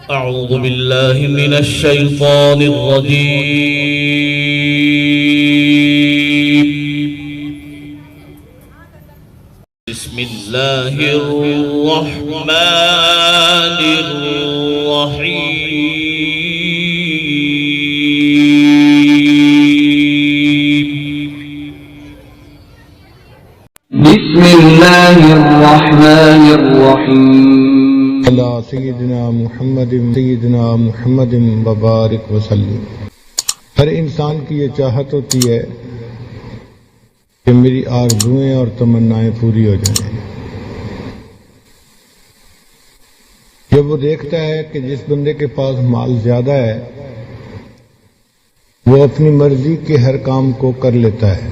أعوذ بالله من الشيطان الرجيم. بسم الله الرحمن الرحيم. بسم الله الرحمن الرحيم. اللہ سیدنا محمد مبارک وسلم. ہر انسان کی یہ چاہت ہوتی ہے کہ میری آرزوئیں اور تمنائیں پوری ہو جائیں. جب وہ دیکھتا ہے کہ جس بندے کے پاس مال زیادہ ہے وہ اپنی مرضی کے ہر کام کو کر لیتا ہے،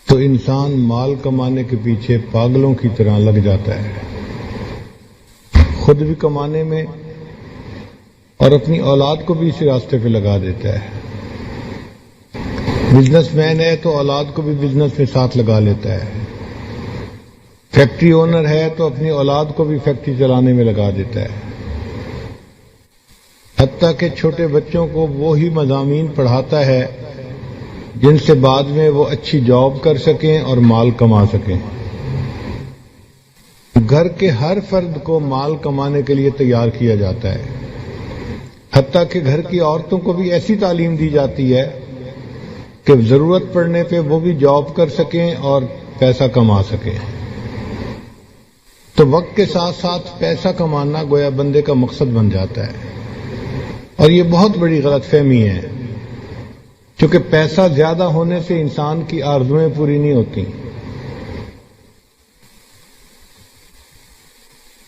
تو انسان مال کمانے کے پیچھے پاگلوں کی طرح لگ جاتا ہے، خود بھی کمانے میں اور اپنی اولاد کو بھی اسی راستے پہ لگا دیتا ہے. بزنس مین ہے تو اولاد کو بھی بزنس میں ساتھ لگا لیتا ہے. فیکٹری اونر ہے تو اپنی اولاد کو بھی فیکٹری چلانے میں لگا دیتا ہے. حتیٰ کہ چھوٹے بچوں کو وہی مضامین پڑھاتا ہے جن سے بعد میں وہ اچھی جاب کر سکیں اور مال کما سکیں. گھر کے ہر فرد کو مال کمانے کے لیے تیار کیا جاتا ہے، حتیٰ کہ گھر کی عورتوں کو بھی ایسی تعلیم دی جاتی ہے کہ ضرورت پڑنے پہ وہ بھی جاب کر سکیں اور پیسہ کما سکیں. تو وقت کے ساتھ ساتھ پیسہ کمانا گویا بندے کا مقصد بن جاتا ہے، اور یہ بہت بڑی غلط فہمی ہے، کیونکہ پیسہ زیادہ ہونے سے انسان کی آرزوئیں پوری نہیں ہوتی.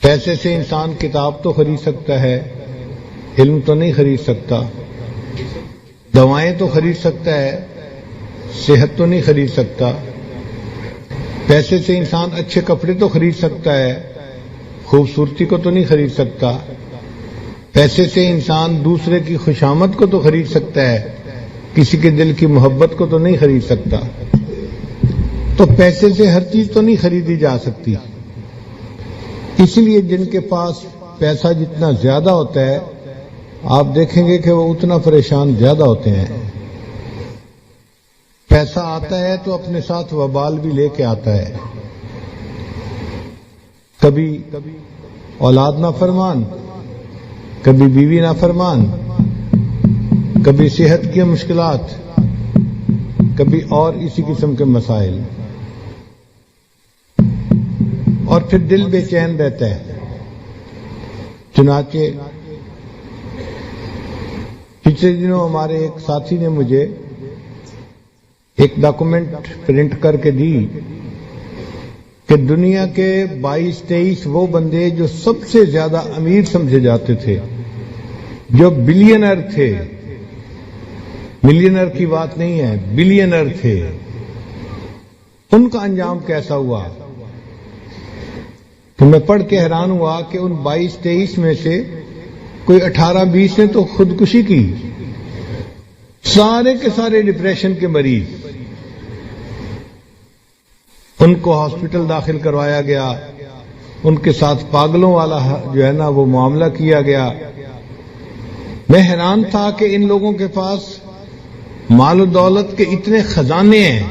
پیسے سے انسان کتاب تو خرید سکتا ہے، علم تو نہیں خرید سکتا. دوائیں تو خرید سکتا ہے، صحت تو نہیں خرید سکتا. پیسے سے انسان اچھے کپڑے تو خرید سکتا ہے، خوبصورتی کو تو نہیں خرید سکتا. پیسے سے انسان دوسرے کی خوشامد کو تو خرید سکتا ہے، کسی کے دل کی محبت کو تو نہیں خرید سکتا. تو پیسے سے ہر چیز تو نہیں خریدی جا سکتی. اس لیے جن کے پاس پیسہ جتنا زیادہ ہوتا ہے آپ دیکھیں گے کہ وہ اتنا پریشان زیادہ ہوتے ہیں. پیسہ آتا ہے تو اپنے ساتھ وبال بھی لے کے آتا ہے. کبھی اولاد نافرمان، کبھی بیوی نافرمان، کبھی صحت کی مشکلات، کبھی اور اسی قسم کے مسائل، اور پھر دل بے چین رہتا ہے. چنانچہ پچھلے دنوں ہمارے ایک ساتھی نے مجھے ایک ڈاکومنٹ پرنٹ کر کے دی کہ دنیا کے 22-23 وہ بندے جو سب سے زیادہ امیر سمجھے جاتے تھے، جو بلینر تھے، ملینر کی بات نہیں ہے، بلینر تھے، ان کا انجام کیسا ہوا. تو میں پڑھ کے حیران ہوا کہ ان 22-23 میں سے کوئی 18-20 نے تو خودکشی کی. سارے کے سارے ڈپریشن کے مریض. ان کو ہاسپٹل داخل کروایا گیا، ان کے ساتھ پاگلوں والا جو ہے نا وہ معاملہ کیا گیا. میں حیران تھا کہ ان لوگوں کے پاس مال و دولت کے اتنے خزانے ہیں،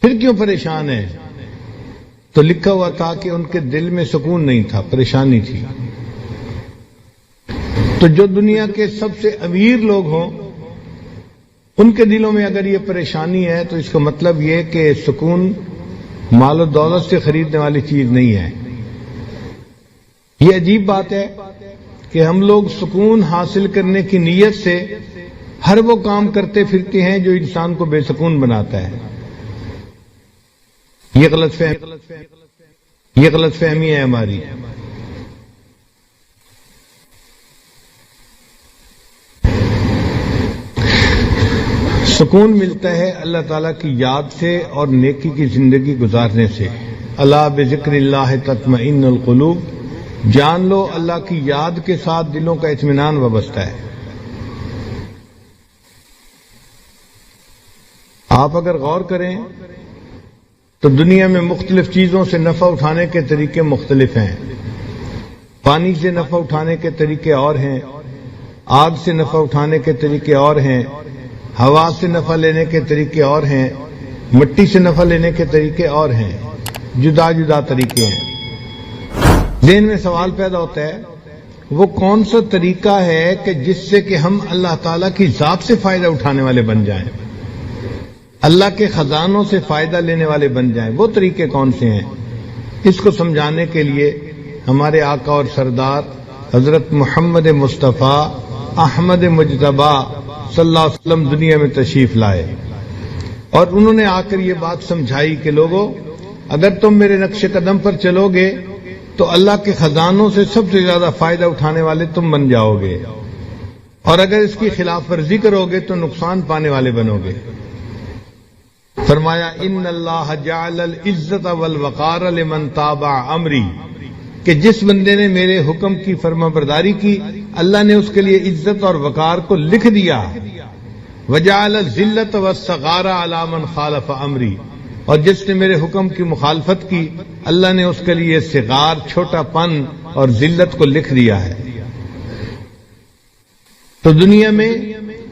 پھر کیوں پریشان ہیں؟ تو لکھا ہوا تھا کہ ان کے دل میں سکون نہیں تھا، پریشانی تھی. تو جو دنیا کے سب سے امیر لوگ ہوں ان کے دلوں میں اگر یہ پریشانی ہے تو اس کا مطلب یہ کہ سکون مال و دولت سے خریدنے والی چیز نہیں ہے. یہ عجیب بات ہے کہ ہم لوگ سکون حاصل کرنے کی نیت سے ہر وہ کام کرتے پھرتے ہیں جو انسان کو بے سکون بناتا ہے. یہ غلط فہمی ہے ہماری. سکون ملتا ہے اللہ تعالیٰ کی یاد سے اور نیکی کی زندگی گزارنے سے. الا بذکر اللہ تطمئن القلوب. جان لو اللہ کی یاد کے ساتھ دلوں کا اطمینان وابستہ ہے. آپ اگر غور کریں تو دنیا میں مختلف چیزوں سے نفع اٹھانے کے طریقے مختلف ہیں، پانی سے نفع اٹھانے کے طریقے اور ہیں، آگ سے نفع اٹھانے کے طریقے اور ہیں، ہوا سے نفع لینے کے طریقے اور ہیں، مٹی سے نفع لینے کے طریقے اور ہیں، جدا جدا طریقے ہیں۔ ذہن میں سوال پیدا ہوتا ہے وہ کون سا طریقہ ہے کہ جس سے کہ ہم اللہ تعالیٰ کی ذات سے فائدہ اٹھانے والے بن جائیں، اللہ کے خزانوں سے فائدہ لینے والے بن جائیں، وہ طریقے کون سے ہیں؟ اس کو سمجھانے کے لیے ہمارے آقا اور سردار حضرت محمد مصطفیٰ احمد مجتبی صلی اللہ علیہ وسلم دنیا میں تشریف لائے، اور انہوں نے آ کر یہ بات سمجھائی کہ لوگو، اگر تم میرے نقش قدم پر چلو گے تو اللہ کے خزانوں سے سب سے زیادہ فائدہ اٹھانے والے تم بن جاؤ گے، اور اگر اس کی خلاف ورزی کرو گے تو نقصان پانے والے بنو گے۔ فرمایا ان اللہ جعل العزت والوقار لمن تابع امری، کہ جس بندے نے میرے حکم کی فرما برداری کی اللہ نے اس کے لیے عزت اور وقار کو لکھ دیا، وجعل الذلت والصغار علی من خالف امری، اور جس نے میرے حکم کی مخالفت کی اللہ نے اس کے لیے صغار، چھوٹا پن اور ذلت کو لکھ دیا ہے۔ تو دنیا میں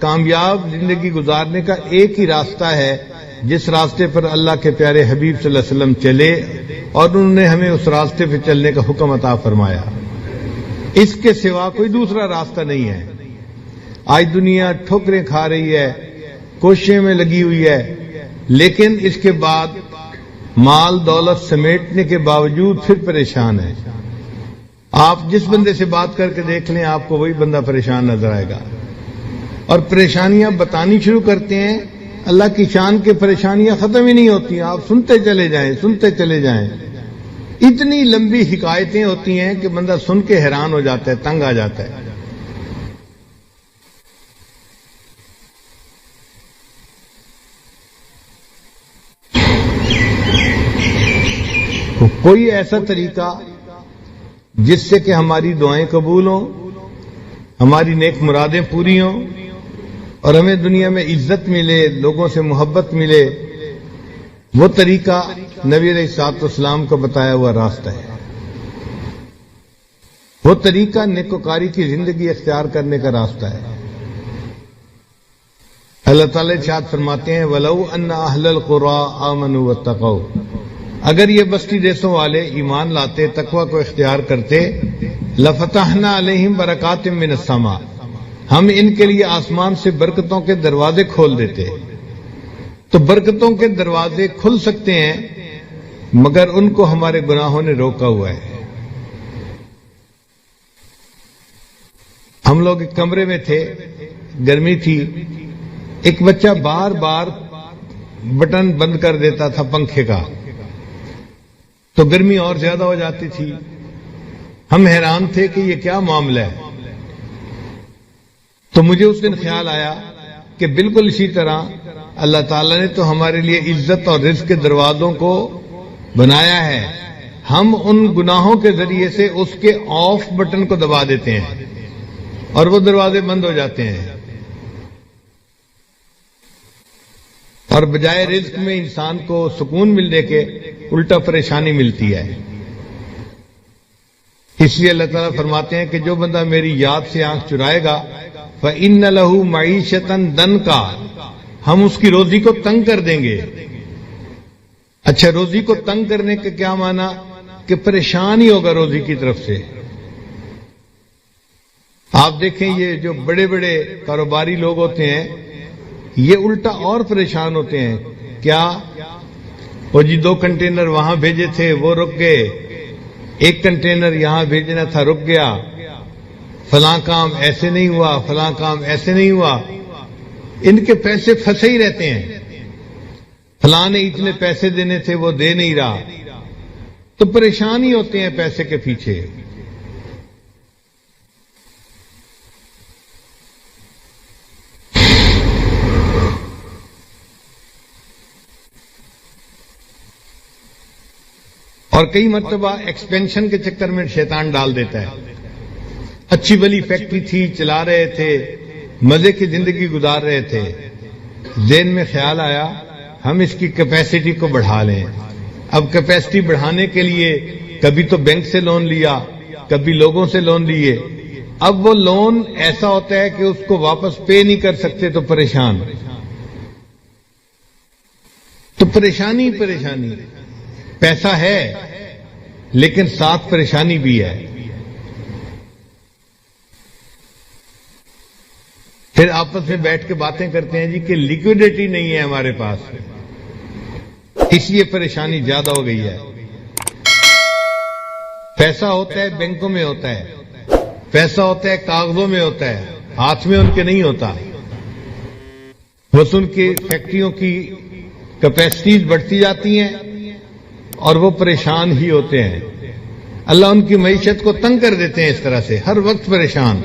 کامیاب زندگی گزارنے کا ایک ہی راستہ ہے جس راستے پر اللہ کے پیارے حبیب صلی اللہ علیہ وسلم چلے، اور انہوں نے ہمیں اس راستے پہ چلنے کا حکم عطا فرمایا۔ اس کے سوا کوئی دوسرا راستہ نہیں ہے۔ آج دنیا ٹھوکریں کھا رہی ہے، کوششیں میں لگی ہوئی ہے، لیکن اس کے بعد مال دولت سمیٹنے کے باوجود پھر پریشان ہے۔ آپ جس بندے سے بات کر کے دیکھ لیں آپ کو وہی بندہ پریشان نظر آئے گا، اور پریشانیاں بتانی شروع کرتے ہیں، اللہ کی شان کے پریشانیاں ختم ہی نہیں ہوتی، آپ سنتے چلے جائیں سنتے چلے جائیں، اتنی لمبی حکایتیں ہوتی ہیں کہ بندہ سن کے حیران ہو جاتا ہے، تنگ آ جاتا ہے۔ کوئی ایسا طریقہ جس سے کہ ہماری دعائیں قبول ہوں، ہماری نیک مرادیں پوری ہوں، اور ہمیں دنیا میں عزت ملے، لوگوں سے محبت ملے، وہ طریقہ نبی علیہ الصلوۃ والسلام کو بتایا ہوا راستہ ہے۔ وہ طریقہ نیکوکاری کی زندگی اختیار کرنے کا راستہ ہے۔ اللہ تعالیٰ ارشاد فرماتے ہیں وَلَوْ أَنَّ أَهْلَ الْقُرَىٰ آمَنُوا وَاتَّقَوْا، اگر یہ بستی دیسوں والے ایمان لاتے، تقوی کو اختیار کرتے، لَفَتَحْنَا عَلَيْهِمْ بَرَكَاتٍ مِّنَ السَّمَاءِ، ہم ان کے لیے آسمان سے برکتوں کے دروازے کھول دیتے۔ تو برکتوں کے دروازے کھل سکتے ہیں مگر ان کو ہمارے گناہوں نے روکا ہوا ہے۔ ہم لوگ ایک کمرے میں تھے، گرمی تھی، ایک بچہ بار بار بٹن بند کر دیتا تھا پنکھے کا، تو گرمی اور زیادہ ہو جاتی تھی۔ ہم حیران تھے کہ یہ کیا معاملہ ہے۔ تو مجھے اس دن خیال آیا کہ بالکل اسی طرح اللہ تعالیٰ نے تو ہمارے لیے عزت اور رزق کے دروازوں کو بنایا ہے، ہم ان گناہوں کے ذریعے سے اس کے آف بٹن کو دبا دیتے ہیں اور وہ دروازے بند ہو جاتے ہیں، اور بجائے رزق میں انسان کو سکون ملنے کے الٹا پریشانی ملتی ہے۔ اس لیے اللہ تعالیٰ فرماتے ہیں کہ جو بندہ میری یاد سے آنکھ چرائے گا فَإِنَّ لَهُ مَعِيشَةً ضَنْكَا، ہم اس کی روزی کو تنگ کر دیں گے۔ اچھا، روزی کو تنگ کرنے کا کیا معنی؟ کہ پریشان ہی ہوگا روزی کی طرف سے۔ آپ دیکھیں یہ جو بڑے بڑے کاروباری لوگ ہوتے ہیں یہ الٹا اور پریشان ہوتے ہیں۔ کیا وہ جی 2 کنٹینر وہاں بھیجے تھے وہ رک گئے، 1 کنٹینر یہاں بھیجنا تھا رک گیا، فلاں کام ایسے نہیں ہوا، فلاں کام ایسے نہیں ہوا، ان کے پیسے پھنسے ہی رہتے ہیں۔ فلاں نے اتنے پیسے دینے تھے وہ دے نہیں رہا، تو پریشان ہی ہوتے ہیں پیسے کے پیچھے۔ اور کئی مرتبہ ایکسپینشن کے چکر میں شیطان ڈال دیتا ہے۔ اچھی بلی فیکٹری تھی، چلا رہے تھے، مزے کی زندگی گزار رہے تھے، ذہن میں خیال آیا ہم اس کی کیپیسٹی کو بڑھا لیں۔ اب کیپیسٹی بڑھانے کے لیے کبھی تو بینک سے لون لیا، کبھی لوگوں سے لون لیے. اب وہ لون ایسا ہوتا ہے کہ اس کو واپس پے نہیں کر سکتے تو پریشان. تو پریشانی پریشانی. پیسہ ہے لیکن ساتھ پریشانی بھی ہے. پھر آپس میں بیٹھ کے باتیں کرتے ہیں جی کہ لیکوڈیٹی نہیں ہے ہمارے پاس، اس لیے پریشانی زیادہ ہو گئی ہے. پیسہ ہوتا ہے بینکوں میں ہوتا ہے، پیسہ ہوتا ہے کاغذوں میں ہوتا ہے، ہاتھ میں ان کے نہیں ہوتا. بس ان کی فیکٹریوں کی کیپیسٹیز بڑھتی جاتی ہیں اور وہ پریشان ہی ہوتے ہیں. اللہ ان کی معیشت کو تنگ کر دیتے ہیں اس طرح سے، ہر وقت پریشان.